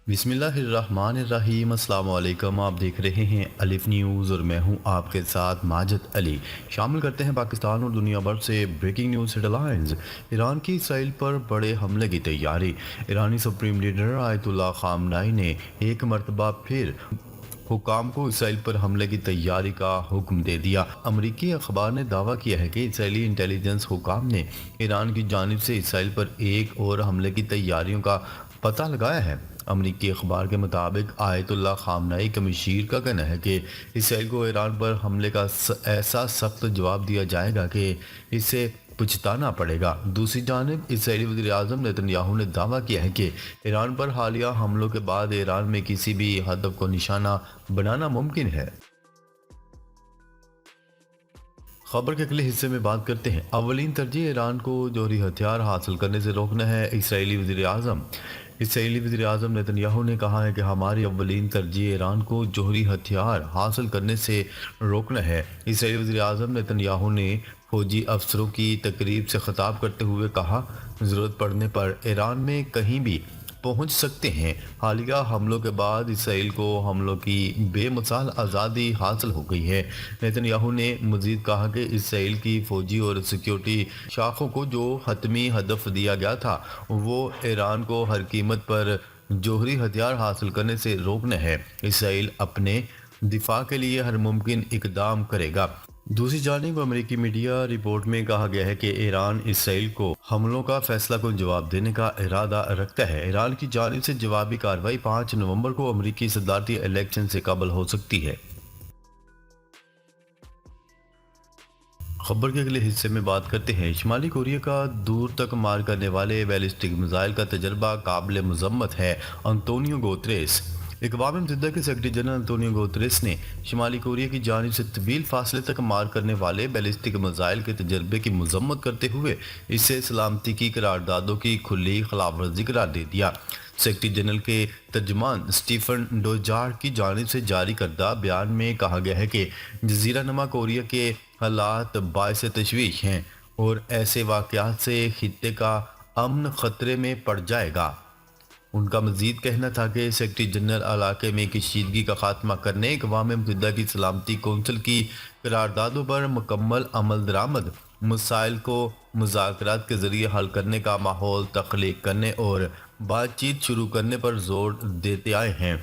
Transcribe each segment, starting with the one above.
بسم اللہ الرحمن الرحیم۔ السلام علیکم، آپ دیکھ رہے ہیں الف نیوز اور میں ہوں آپ کے ساتھ ماجد علی۔ شامل کرتے ہیں پاکستان اور دنیا بھر سے breaking news headlines. Iran کی اسرائیل پر بڑے حملے کی تیاری۔ ایرانی سپریم لیڈر آیت اللہ خامنائی نے ایک مرتبہ پھر حکام کو اسرائیل پر حملے کی تیاری کا حکم دے دیا۔ امریکی اخبار نے دعویٰ کیا ہے کہ اسرائیلی انٹیلیجنس حکام نے ایران کی جانب سے اسرائیل پر ایک اور حملے کی تیاریوں کا پتہ لگایا ہے۔ امریکی اخبار کے مطابق آیت اللہ خامنائی کا مشیر کا کہنا ہے کہ اسرائیل کو ایران پر حملے کا ایسا سخت جواب دیا جائے گا کہ اسے پچھتانا پڑے گا۔ دوسری جانب اسرائیلی وزیر اعظم نیتن یاہو نے دعویٰ کیا ہے کہ ایران پر حالیہ حملوں کے بعد ایران میں کسی بھی ہدف کو نشانہ بنانا ممکن ہے۔ خبر کے اگلے حصے میں بات کرتے ہیں۔ اولین ترجیح ایران کو جوہری ہتھیار حاصل کرنے سے روکنا ہے۔ اسرائیلی وزیر اعظم نیتن یاہو نے کہا ہے کہ ہماری اولین ترجیح ایران کو جوہری ہتھیار حاصل کرنے سے روکنا ہے۔ اسرائیلی وزیر اعظم نیتن یاہو نے فوجی افسروں کی تقریب سے خطاب کرتے ہوئے کہا، ضرورت پڑنے پر ایران میں کہیں بھی پہنچ سکتے ہیں۔ حالیہ حملوں کے بعد اسرائیل کو حملوں کی بے مثال آزادی حاصل ہو گئی ہے۔ نیتن یاہو نے مزید کہا کہ اسرائیل کی فوجی اور سیکیورٹی شاخوں کو جو حتمی ہدف دیا گیا تھا وہ ایران کو ہر قیمت پر جوہری ہتھیار حاصل کرنے سے روکنا ہے۔ اسرائیل اپنے دفاع کے لیے ہر ممکن اقدام کرے گا۔ دوسری جانب امریکی میڈیا رپورٹ میں کہا گیا ہے کہ ایران اسرائیل کو حملوں کا فیصلہ کن جواب دینے کا ارادہ رکھتا ہے۔ ایران کی جانب سے جوابی کارروائی 5 نومبر کو امریکی صدارتی الیکشن سے قبل ہو سکتی ہے۔ خبر کے اگلے حصے میں بات کرتے ہیں۔ شمالی کوریا کا دور تک مار کرنے والے بیلسٹک میزائل کا تجربہ قابل مذمت ہے۔ انتونیو گوتریس اقوام متحدہ کے سیکرٹری جنرل انتونیو گوتریس نے شمالی کوریا کی جانب سے طویل فاصلے تک مار کرنے والے بیلسٹک میزائل کے تجربے کی مذمت کرتے ہوئے اسے سلامتی کی قراردادوں کی کھلی خلاف ورزی قرار دے دیا۔ سیکرٹری جنرل کے ترجمان سٹیفن ڈوجارڈ کی جانب سے جاری کردہ بیان میں کہا گیا ہے کہ جزیرہ نما کوریا کے حالات باعث تشویش ہیں اور ایسے واقعات سے خطے کا امن خطرے میں پڑ جائے گا۔ ان کا مزید کہنا تھا کہ سیکرٹری جنرل علاقے میں کشیدگی کا خاتمہ کرنے، اقوام متحدہ کی سلامتی کونسل کی قراردادوں پر مکمل عمل درآمد، مسائل کو مذاکرات کے ذریعے حل کرنے کا ماحول تخلیق کرنے اور بات چیت شروع کرنے پر زور دیتے آئے ہیں۔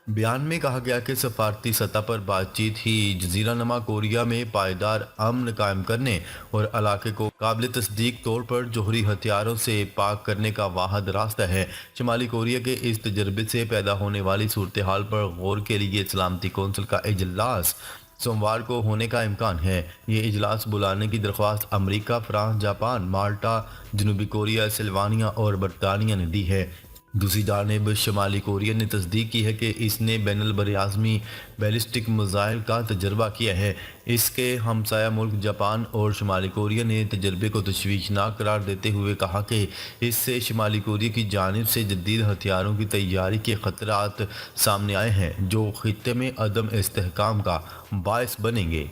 بیان میں کہا گیا کہ سفارتی سطح پر بات چیت ہی جزیرہ نما کوریا میں پائیدار امن قائم کرنے اور علاقے کو قابل تصدیق طور پر جوہری ہتھیاروں سے پاک کرنے کا واحد راستہ ہے۔ شمالی کوریا کے اس تجربے سے پیدا ہونے والی صورتحال پر غور کے لیے سلامتی کونسل کا اجلاس سوموار کو ہونے کا امکان ہے۔ یہ اجلاس بلانے کی درخواست امریکہ، فرانس، جاپان، مالٹا، جنوبی کوریا، سلوانیہ اور برطانیہ نے دی ہے۔ دوسری جانب شمالی کوریا نے تصدیق کی ہے کہ اس نے بین البراعظمی بیلسٹک میزائل کا تجربہ کیا ہے۔ اس کے ہمسایہ ملک جاپان اور شمالی کوریا نے تجربے کو تشویشناک قرار دیتے ہوئے کہا کہ اس سے شمالی کوریا کی جانب سے جدید ہتھیاروں کی تیاری کے خطرات سامنے آئے ہیں جو خطے میں عدم استحکام کا باعث بنیں گے۔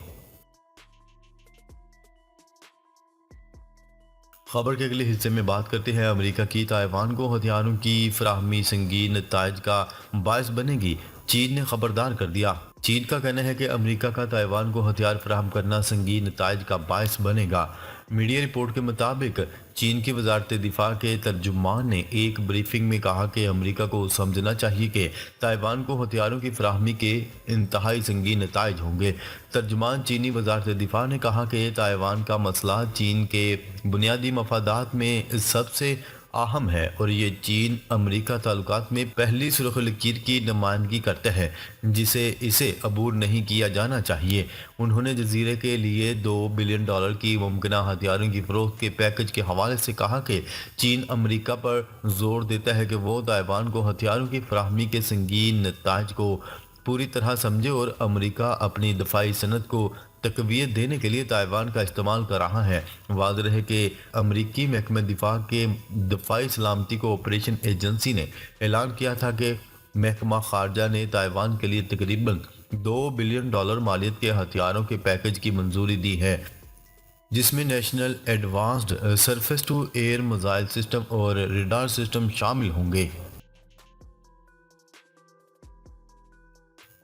خبر کے اگلے حصے میں بات کرتے ہیں۔ امریکہ کی تائیوان کو ہتھیاروں کی فراہمی سنگین نتائج کا باعث بنے گی، چین نے خبردار کر دیا۔ چین کا کہنا ہے کہ امریکہ کا تائیوان کو ہتھیار فراہم کرنا سنگین نتائج کا باعث بنے گا۔ میڈیا رپورٹ کے مطابق چین کی وزارت دفاع کے ترجمان نے ایک بریفنگ میں کہا کہ امریکہ کو سمجھنا چاہیے کہ تائیوان کو ہتھیاروں کی فراہمی کے انتہائی سنگین نتائج ہوں گے۔ ترجمان چینی وزارت دفاع نے کہا کہ تائیوان کا مسئلہ چین کے بنیادی مفادات میں سب سے اہم ہے اور یہ چین امریکہ تعلقات میں پہلی سرخ لکیر کی نمائندگی کرتا ہے جسے اسے عبور نہیں کیا جانا چاہیے۔ انہوں نے جزیرے کے لیے $2 بلین کی ممکنہ ہتھیاروں کی فروخت کے پیکج کے حوالے سے کہا کہ چین امریکہ پر زور دیتا ہے کہ وہ تائیوان کو ہتھیاروں کی فراہمی کے سنگین نتائج کو پوری طرح سمجھے اور امریکہ اپنی دفاعی صنعت کو تقویت دینے کے لیے تائیوان کا استعمال کر رہا ہے۔ واضح ہے کہ امریکی محکمہ دفاع کے دفاعی سلامتی کو آپریشن ایجنسی نے اعلان کیا تھا کہ محکمہ خارجہ نے تائیوان کے لیے تقریباً $2 بلین مالیت کے ہتھیاروں کے پیکج کی منظوری دی ہے، جس میں national advanced surface to air missile system اور ریڈار سسٹم شامل ہوں گے۔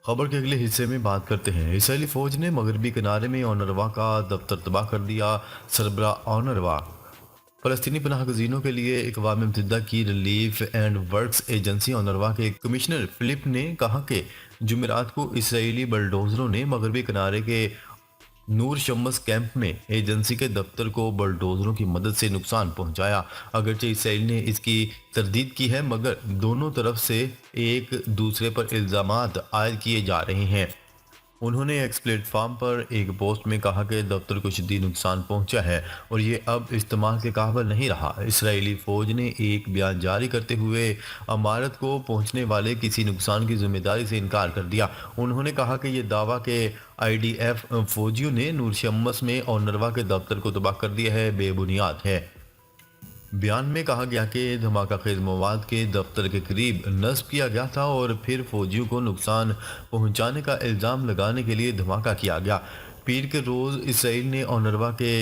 खबर के अगले हिस्से में बात करते हैं। इसराइली फौज ने मगरबी किनारे में ओनरवा का दफ्तर तबाह कर दिया। सरबरा ओनरवा फलस्तीनी पनाह गजीनों के लिए अक़वाम मुत्तहिदा की रिलीफ एंड वर्क्स एजेंसी ओनरवा के कमिश्नर फिलिप ने कहा कि जुमेरात को इसराइली बलडोजरों ने मगरबी किनारे के नूर शम्स कैंप में एजेंसी के दफ्तर को बलडोजरों की मदद से नुकसान पहुंचाया। अगरचे इसराइल ने इसकी तरदीद की है, मगर दोनों तरफ से एक दूसरे पर इल्ज़ामात आयद किए जा रहे हैं। उन्होंने एक्स प्लेटफॉर्म पर एक पोस्ट में कहा कि दफ्तर को शदीद नुकसान पहुंचा है और ये अब इस्तेमाल के काबिल नहीं रहा। इसराइली फ़ौज ने एक बयान जारी करते हुए इमारत को पहुंचने वाले किसी नुकसान की जिम्मेदारी से इनकार कर दिया। उन्होंने कहा कि यह दावा कि IDF फौजियों ने नूर शम्स में ओनरवा के दफ्तर को तबाह कर दिया है बेबुनियाद है। बयान में कहा गया कि धमाका खेज मवाद के दफ्तर के करीब नस्ब किया गया था और फिर फौजियों को नुकसान पहुंचाने का इल्ज़ाम लगाने के लिए धमाका किया गया। पीर के रोज़ इसराइल ने ओनरवा के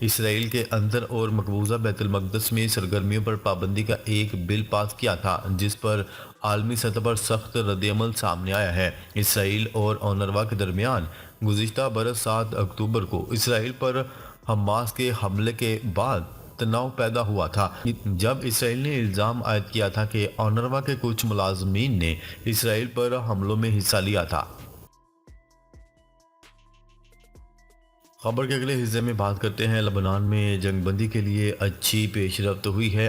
इसराइल के अंदर और मकबूजा बैतुल मक़दस में सरगर्मियों पर पाबंदी का एक बिल पास किया था, जिस पर आलमी सतह पर सख्त रद्दअमल सामने आया है। इसराइल और ओनरवा के दरमियान गुज़िश्ता बरस 7 अक्टूबर को इसराइल पर हमास के हमले के बाद तनाव पैदा हुआ था, जब इसराइल ने इल्ज़ाम आयद किया था कि ओनरवा के कुछ मुलाजमीन ने इसराइल पर हमलों में हिस्सा लिया था। खबर के अगले हिस्से में बात करते हैं। लबनान में जंगबंदी के लिए अच्छी पेशरफ्त हुई है।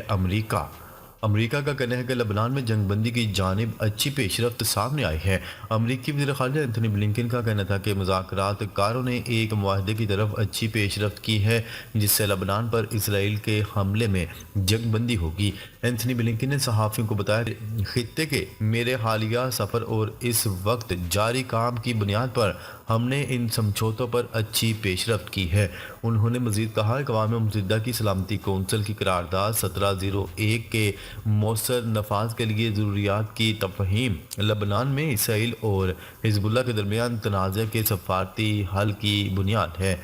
अमेरिका का कहना है कि लबनान में जंगबंदी की जानिब अच्छी पेशरफ्त सामने आई है। अमरीकी वज़ीर ख़ारिजा एंथनी ब्लिंकन का कहना था कि मुज़ाकरात कारों ने एक मुआहदे की तरफ अच्छी पेशरफ्त की है, जिससे लबनान पर इसराइल के हमले में जंगबंदी होगी। एंथनी ब्लिंकन ने सहाफ़ियों को बताया कि खित्ते के मेरे हालिया सफ़र और इस वक्त जारी काम की बुनियाद पर हमने इन समझौतों पर अच्छी पेशरफ्त की है। उन्होंने मज़ीद कहा कि अक़वाम मुत्तहिदा की सलामती कौंसिल की करारदाद 1701 के मौसर नफाज के लिए ज़रूरियात की तफ़हीम लबनान में इसराइल और हिज़्बुल्लाह के दरमियान तनाज़े के सफ़ारती हल की बुनियाद है।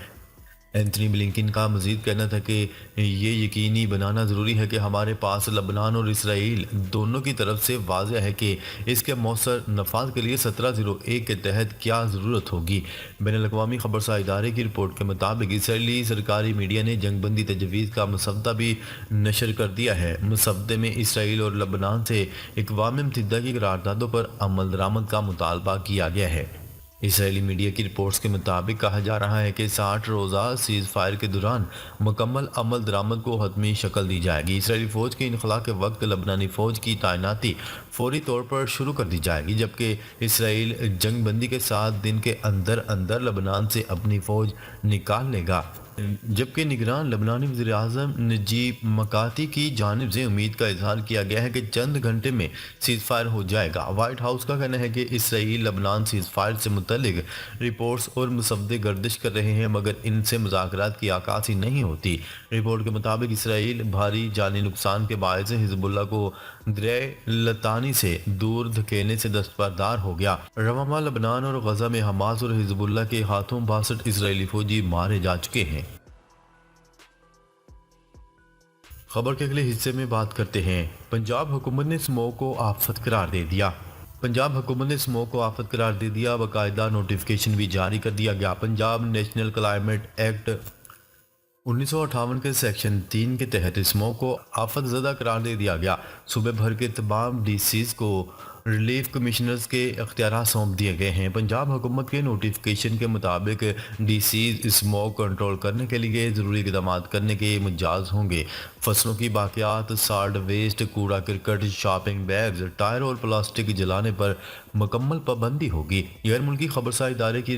एंथनी ब्लिंकन का मज़ीद कहना था कि ये यकीनी बनाना ज़रूरी है कि हमारे पास लबनान और इसराइल दोनों की तरफ से वाज़ेह है कि इसके मौसर नफाज के लिए 1701 के तहत क्या ज़रूरत होगी। बैनुल-अक़वामी ख़बरसार इदारे की रिपोर्ट के मुताबिक इसराइली सरकारी मीडिया ने जंगबंदी तजवीज़ का मसवदा भी नशर कर दिया है। मसवदे में इसराइल और लबनान से अक़वाम मुत्तहिदा की करारदादों पर अमल दरामद का मुतालबा किया गया है। इसराइली मीडिया की रिपोर्ट्स के मुताबिक कहा जा रहा है कि 60 रोज़ा सीज़ फायर के दौरान मुकम्मल अमल दरामद को हतमी शक्ल दी जाएगी। इसराइली फ़ौज के इनखला के वक्त लबनानी फ़ौज की तैनाती फौरी तौर पर शुरू कर दी जाएगी, जबकि इसराइल जंगबंदी के 7 दिन के अंदर अंदर लबनान से अपनी फ़ौज निकाल लेगा। जबकि निगरान लबनानी वज़ीर आज़म नजीब मकाती की जानिब से उम्मीद का इजहार किया गया है कि चंद घंटे में सीज़ फायर हो जाएगा। वाइट हाउस का कहना है कि इसराइल लबनान सीज़ फायर से मुतल्लिक रिपोर्ट्स और मुसवदे गर्दिश कर रहे हैं, मगर इनसे मुज़ाकरात की आकाशी नहीं होती। रिपोर्ट के मुताबिक इसराइल भारी जानी नुकसान के बायस हिज़्बुल्लाह को दरिया लतानी से दूर धकेलने से दस्तबरदार हो गया। रवामा लबनान और गजा में हमास और हिज़्बुल्लाह के हाथों 62 इसराइली फौजी मारे जा चुके हैं। खबर के अगले हिस्से में बात करते हैं। पंजाब हुकूमत ने स्मोक को आफत करार दे दिया। पंजाब हुकूमत ने स्मोक को आफत करार दे दिया। बाकायदा नोटिफिकेशन भी जारी कर दिया गया। पंजाब नेशनल क्लाइमेट एक्ट 1958 के सेक्शन 3 के तहत स्मोक को आफत ज़दा करार दे दिया गया। सूबे भर के तमाम DCs को रिलीफ कमिश्नर्स के अख्तियार सौंप दिए गए हैं। पंजाब हुकूमत के नोटिफिकेशन के मुताबिक DCs स्मोक कंट्रोल करने के लिए ज़रूरी इक़दाम करने के मुजाज होंगे। फसलों की बाक़ियात, सॉल्ट वेस्ट, कूड़ा करकट, शॉपिंग बैग्स, टायर और प्लास्टिक जलाने पर मुकम्मल पाबंदी होगी। गैर मुल्की खबरसार इदारे की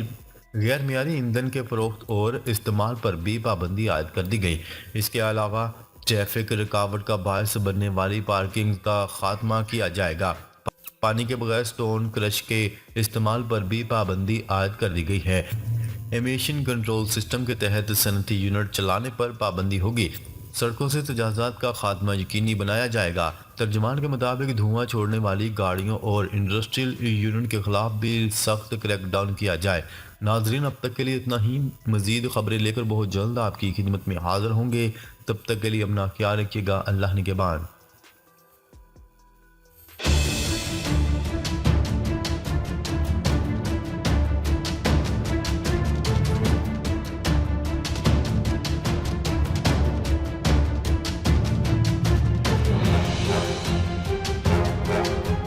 गैर मियारी ईंधन के फ़रोख्त और इस्तेमाल पर भी पाबंदी आयद कर दी गई। इसके अलावा ट्रैफिक रुकावट का बायस बनने वाली पार्किंग का खात्मा किया जाएगा। पानी के बगैर स्टोन क्रश के इस्तेमाल पर भी पाबंदी आयद कर दी गई है। एमिशन कंट्रोल सिस्टम के तहत सनती यूनिट चलाने पर पाबंदी होगी। सड़कों से तजाज़ात का खात्मा यकीनी बनाया जाएगा। तर्जुमान के मुताबिक धुआं छोड़ने वाली गाड़ियों और इंडस्ट्रियल यूनिट के खिलाफ भी सख्त क्रैकडाउन किया जाए। नाजरीन, अब तक के लिए इतना ही। मज़ीद खबरें लेकर बहुत जल्द आपकी खिदमत में हाजिर होंगे। तब तक के लिए अपना ख्याल रखिएगा। अल्लाह निगहबान।